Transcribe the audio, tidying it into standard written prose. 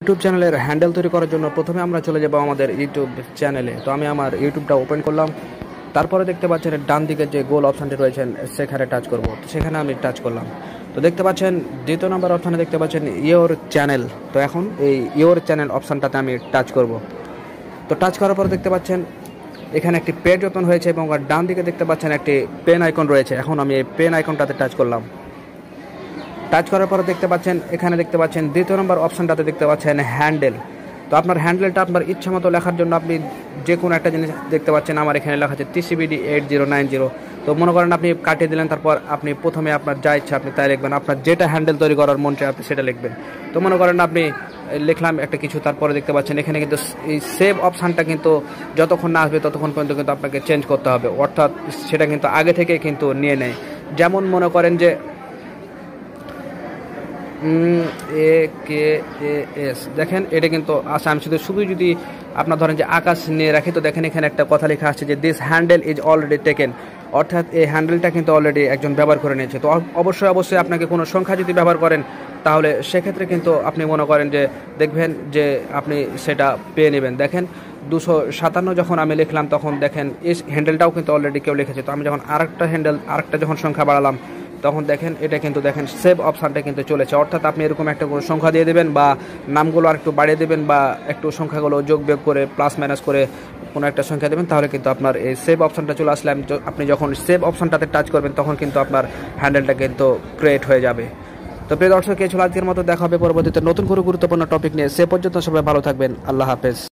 YouTube চ্যানেলের handle তৈরি করার জন্য প্রথমে আমরা চলে যাব আমাদের ইউটিউব চ্যানেলে। তো আমি আমার ইউটিউবটা ওপেন করলাম, তারপরে দেখতে পাচ্ছেন ডান দিকে যে গোল অপশানটি রয়েছেন সেখানে টাচ করব। তো সেখানে আমি টাচ করলাম। তো দেখতে পাচ্ছেন দ্বিতীয় নম্বর অপশানে দেখতে পাচ্ছেন ইওর চ্যানেল। তো এখন এই ইওর চ্যানেল অপশানটাতে আমি টাচ করব। তো টাচ করার পর দেখতে পাচ্ছেন এখানে একটি পেজ ওপেন হয়েছে এবং ডান দিকে দেখতে পাচ্ছেন একটি পেন আইকন রয়েছে। এখন আমি এই পেন আইকনটাতে টাচ করলাম। টাচ করার পরে দেখতে পাচ্ছেন এখানে দেখতে পাচ্ছেন দ্বিতীয় নম্বর অপশানটাতে দেখতে পাচ্ছেন হ্যান্ডেল। তো আপনার হ্যান্ডেলটা আপনার ইচ্ছা মতো লেখার জন্য আপনি যে কোনো একটা জিনিস দেখতে পাচ্ছেন আমার এখানে লেখা আছে TCBD 8090। তো মনে করেন আপনি কাটিয়ে দিলেন, তারপর আপনি প্রথমে আপনার যা ইচ্ছা আপনি তাই লিখবেন, আপনার যেটা হ্যান্ডেল তৈরি করার মন চায় আপনি সেটা লিখবেন। তো মনে করেন আপনি লিখলাম একটা কিছু, তারপরে দেখতে পাচ্ছেন এখানে কিন্তু এই সেভ অপশানটা কিন্তু যতক্ষণ না আসবে ততক্ষণ পর্যন্ত কিন্তু আপনাকে চেঞ্জ করতে হবে, অর্থাৎ সেটা কিন্তু আগে থেকে কিন্তু নিয়ে নেয়। যেমন মনে করেন যে AKAS দেখেন এটা কিন্তু আছে। আমি শুধু যদি আপনার ধরেন যে আকাশ নিয়ে রাখি, তো দেখেন এখানে একটা কথা লেখা আসছে যে this handle is already taken, অর্থাৎ এই হ্যান্ডেলটা কিন্তু অলরেডি একজন ব্যবহার করে নিয়েছে। তো অবশ্যই আপনাকে কোনো সংখ্যা যদি ব্যবহার করেন তাহলে সেক্ষেত্রে কিন্তু আপনি মনে করেন যে দেখবেন যে আপনি সেটা পেয়ে নেবেন। দেখেন 257 যখন আমি লিখলাম তখন দেখেন এই হ্যান্ডেলটাও কিন্তু অলরেডি কেউ লিখেছে। তো আমি যখন আরেকটা যখন সংখ্যা বাড়ালাম তখন দেখেন এটা কিন্তু দেখেন সেভ অপশানটা কিন্তু চলেছে। অর্থাৎ আপনি এরকম একটা কোনো সংখ্যা দিয়ে দেবেন বা নামগুলো আর একটু বাড়িয়ে দেবেন বা একটু সংখ্যাগুলো যোগ বিয়োগ করে প্লাস মাইনাস করে কোনো একটা সংখ্যা দেবেন, তাহলে কিন্তু আপনার এই সেভ অপশানটা চলে আসলে আপনি যখন সেভ অপশানটাতে টাচ করবেন তখন কিন্তু আপনার হ্যান্ডেলটা কিন্তু ক্রিয়েট হয়ে যাবে। তো প্রিয় দর্শক, এই ছিল আজকের মতো। দেখা হবে পরবর্তীতে নতুন কোনো গুরুত্বপূর্ণ টপিক নিয়ে। সে পর্যন্ত সবাই ভালো থাকবেন। আল্লাহ হাফেজ।